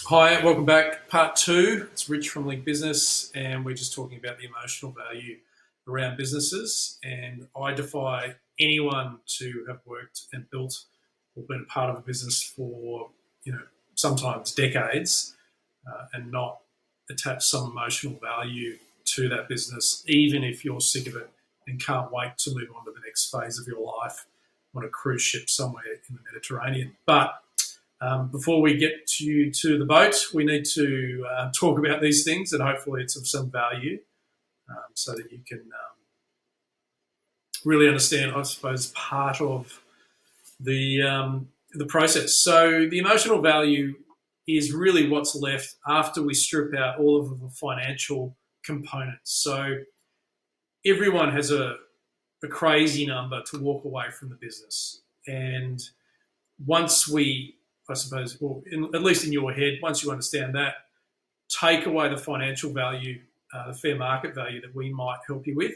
Hi, welcome back. Part two. It's Rich from Link Business, and we're just talking about the emotional value around businesses. And I defy anyone to have worked and built or been a part of a business for, sometimes decades, and not attach some emotional value to that business, even if you're sick of it and can't wait to move on to the next phase of your life on a cruise ship somewhere in the Mediterranean. But before we get to the boat, we need to talk about these things, and hopefully it's of some value, so that you can really understand, I suppose, part of the process. So the emotional value is really what's left after we strip out all of the financial components. So everyone has a crazy number to walk away from the business, and once we, I suppose, at least in your head, once you understand that, take away the financial value, the fair market value that we might help you with,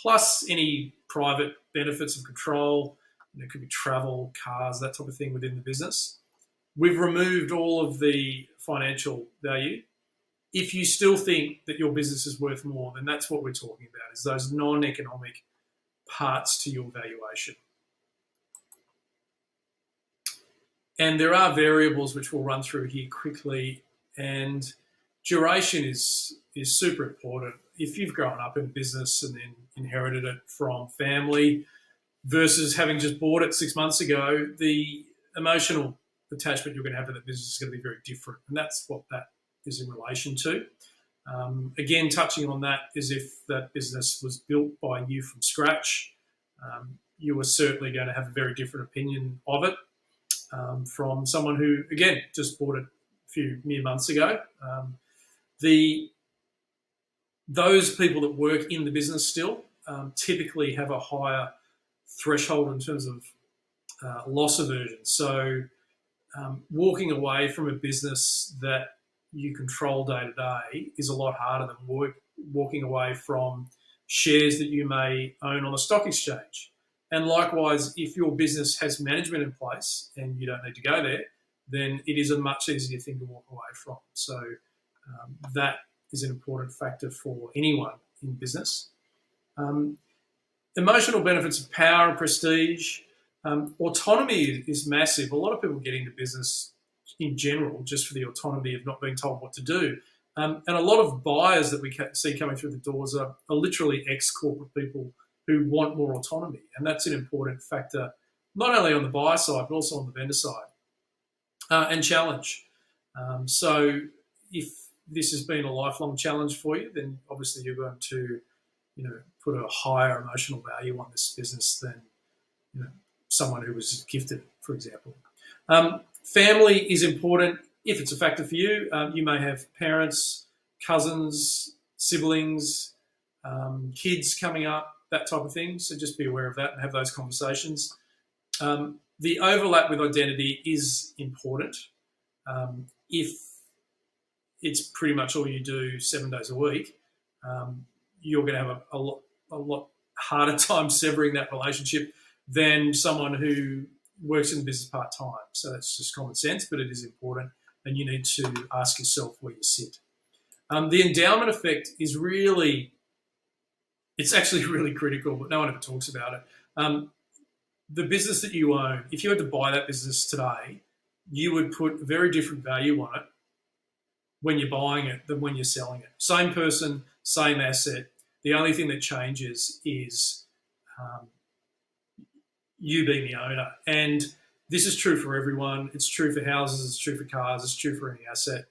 plus any private benefits of control. It could be travel, cars, that type of thing within the business. We've removed all of the financial value. If you still think that your business is worth more, then that's what we're talking about, is those non-economic parts to your valuation. And there are variables which we'll run through here quickly, and duration is super important. If you've grown up in business and then inherited it from family versus having just bought it 6 months ago, the emotional attachment you're going to have to that business is going to be very different, and that's what that is in relation to. Again, touching on that is if that business was built by you from scratch, you are certainly going to have a very different opinion of it from someone who, again, just bought it a few mere months ago. Those people that work in the business still typically have a higher threshold in terms of loss aversion. So walking away from a business that you control day to day is a lot harder than walking away from shares that you may own on a stock exchange. And likewise, if your business has management in place and you don't need to go there, then it is a much easier thing to walk away from. So that is an important factor for anyone in business. Emotional benefits of power and prestige. Autonomy is massive. A lot of people get into business in general just for the autonomy of not being told what to do. And a lot of buyers that we see coming through the doors are literally ex-corporate people who want more autonomy. And that's an important factor, not only on the buyer side, but also on the vendor side. And challenge. So if this has been a lifelong challenge for you, then obviously you're going to, put a higher emotional value on this business than, someone who was gifted, for example. Family is important if it's a factor for you. You may have parents, cousins, siblings, kids coming up, that type of thing. So just be aware of that and have those conversations. The overlap with identity is important. If it's pretty much all you do 7 days a week, you're going to have a lot harder time severing that relationship than someone who works in the business part-time. So that's just common sense, but it is important, and you need to ask yourself where you sit. The endowment effect is it's actually really critical, but no one ever talks about it. The business that you own, if you had to buy that business today, you would put a very different value on it when you're buying it than when you're selling it. Same person, same asset. The only thing that changes is you being the owner. And this is true for everyone. It's true for houses, it's true for cars, it's true for any asset.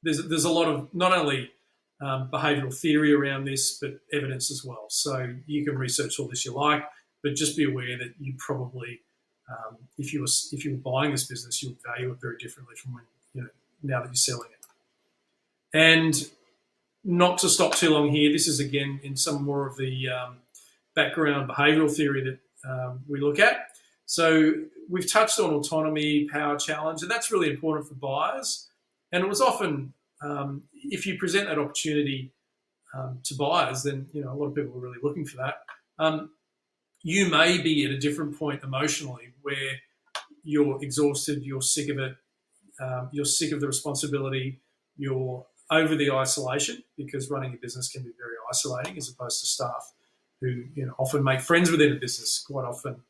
There's a lot of not only behavioural theory around this, but evidence as well. So you can research all this you like, but just be aware that you probably, if you were buying this business, you would value it very differently from when now that you're selling it. And not to stop too long here, this is again in some more of the background behavioural theory that we look at. So we've touched on autonomy, power, challenge, and that's really important for buyers. And it was often, if you present that opportunity to buyers, then a lot of people are really looking for that. You may be at a different point emotionally where you're exhausted, you're sick of it, you're sick of the responsibility, you're over the isolation, because running a business can be very isolating, as opposed to staff who often make friends within a business. Quite often,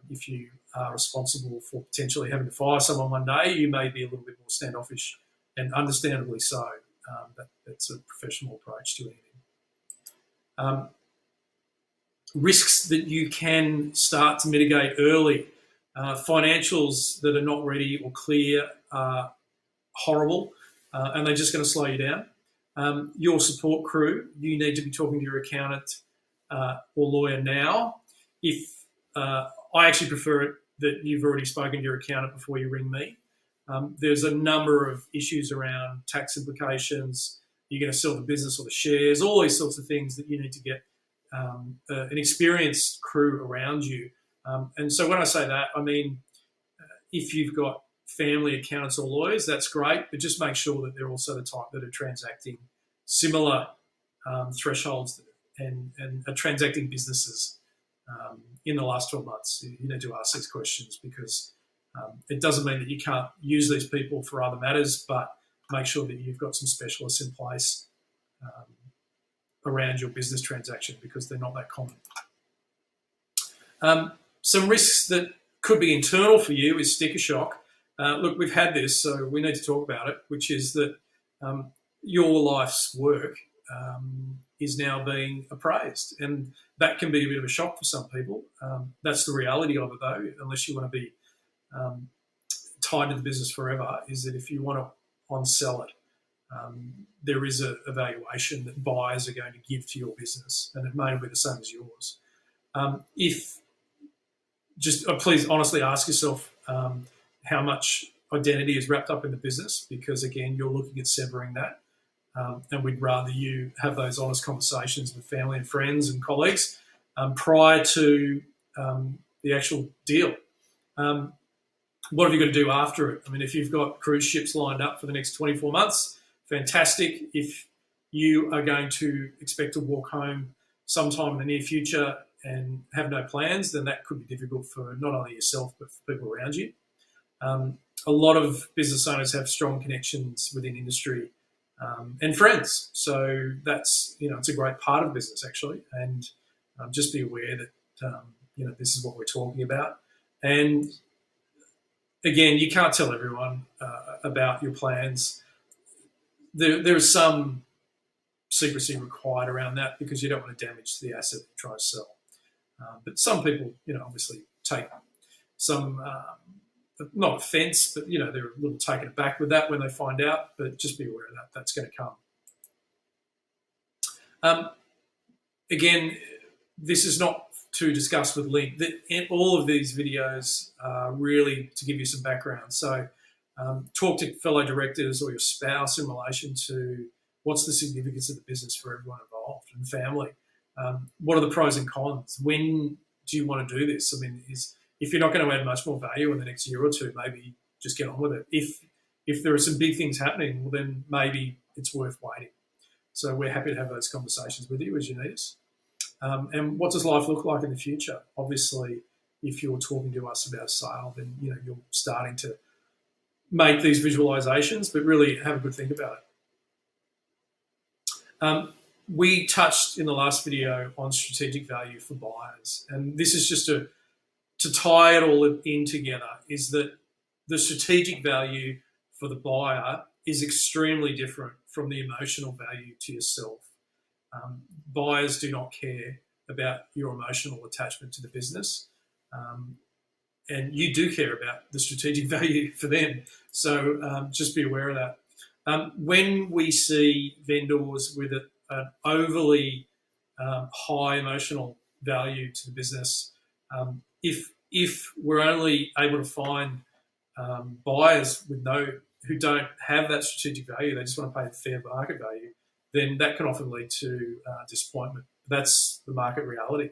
if you are responsible for potentially having to fire someone one day, you may be a little bit more standoffish, and understandably so. That's a professional approach to anything. Risks that you can start to mitigate early. Financials that are not ready or clear are horrible, and they're just going to slow you down. Your support crew, you need to be talking to your accountant or lawyer now. If I actually prefer it that you've already spoken to your accountant before you ring me. There's a number of issues around tax implications. You're going to sell the business or the shares, all these sorts of things that you need to get an experienced crew around you. And so when I say that, I mean, if you've got family accountants or lawyers, that's great, but just make sure that they're also the type that are transacting similar thresholds and are transacting businesses in the last 12 months. You need to ask these questions, because it doesn't mean that you can't use these people for other matters, but make sure that you've got some specialists in place around your business transaction, because they're not that common. Some risks that could be internal for you is sticker shock. Look, we've had this, so we need to talk about it, which is that your life's work is now being appraised, and that can be a bit of a shock for some people. That's the reality of it, though, unless you want to be tied to the business forever, is that if you want to on-sell it, there is a valuation that buyers are going to give to your business, and it may not be the same as yours. Please honestly ask yourself how much identity is wrapped up in the business, because again, you're looking at severing that, and we'd rather you have those honest conversations with family and friends and colleagues prior to the actual deal. What have you got to do after it? I mean, if you've got cruise ships lined up for the next 24 months, fantastic. If you are going to expect to walk home sometime in the near future and have no plans, then that could be difficult for not only yourself, but for people around you. A lot of business owners have strong connections within industry and friends. So that's, it's a great part of business, actually. And just be aware that, this is what we're talking about. And again, you can't tell everyone about your plans. There is some secrecy required around that, because you don't want to damage the asset that you try to sell. But some people, obviously take some, not offence, but, they're a little taken aback with that when they find out. But just be aware of that. That's going to come. Again, this is not to discuss with Link. All of these videos are really to give you some background. So talk to fellow directors or your spouse in relation to what's the significance of the business for everyone involved and family. What are the pros and cons? When do you want to do this? I mean, if you're not going to add much more value in the next year or two, maybe just get on with it. If there are some big things happening, well, then maybe it's worth waiting. So we're happy to have those conversations with you as you need us. And what does life look like in the future? Obviously, if you're talking to us about a sale, then you're starting to make these visualizations, but really have a good think about it. We touched in the last video on strategic value for buyers, and this is just to tie it all in together, is that the strategic value for the buyer is extremely different from the emotional value to yourself. Buyers do not care about your emotional attachment to the business, and you do care about the strategic value for them. So just be aware of that. When we see vendors with an overly high emotional value to the business, if we're only able to find buyers who don't have that strategic value, they just want to pay the fair market value, then that can often lead to disappointment. That's the market reality.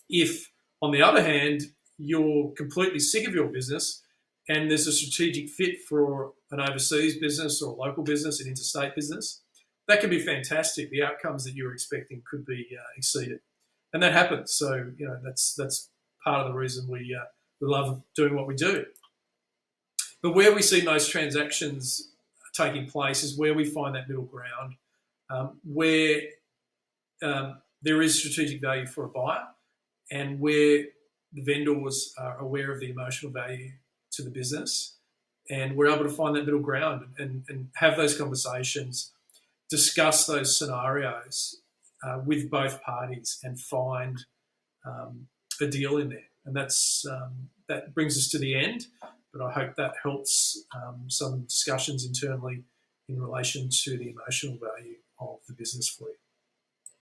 If, on the other hand, you're completely sick of your business and there's a strategic fit for an overseas business or a local business, an interstate business, that can be fantastic. The outcomes that you're expecting could be exceeded. And that happens. So, that's part of the reason we love doing what we do. But where we see most transactions taking place is where we find that middle ground, where there is strategic value for a buyer, and where the vendors are aware of the emotional value to the business, and we're able to find that middle ground and have those conversations, discuss those scenarios with both parties, and find a deal in there. And that brings us to the end. But I hope that helps some discussions internally in relation to the emotional value of the business for you.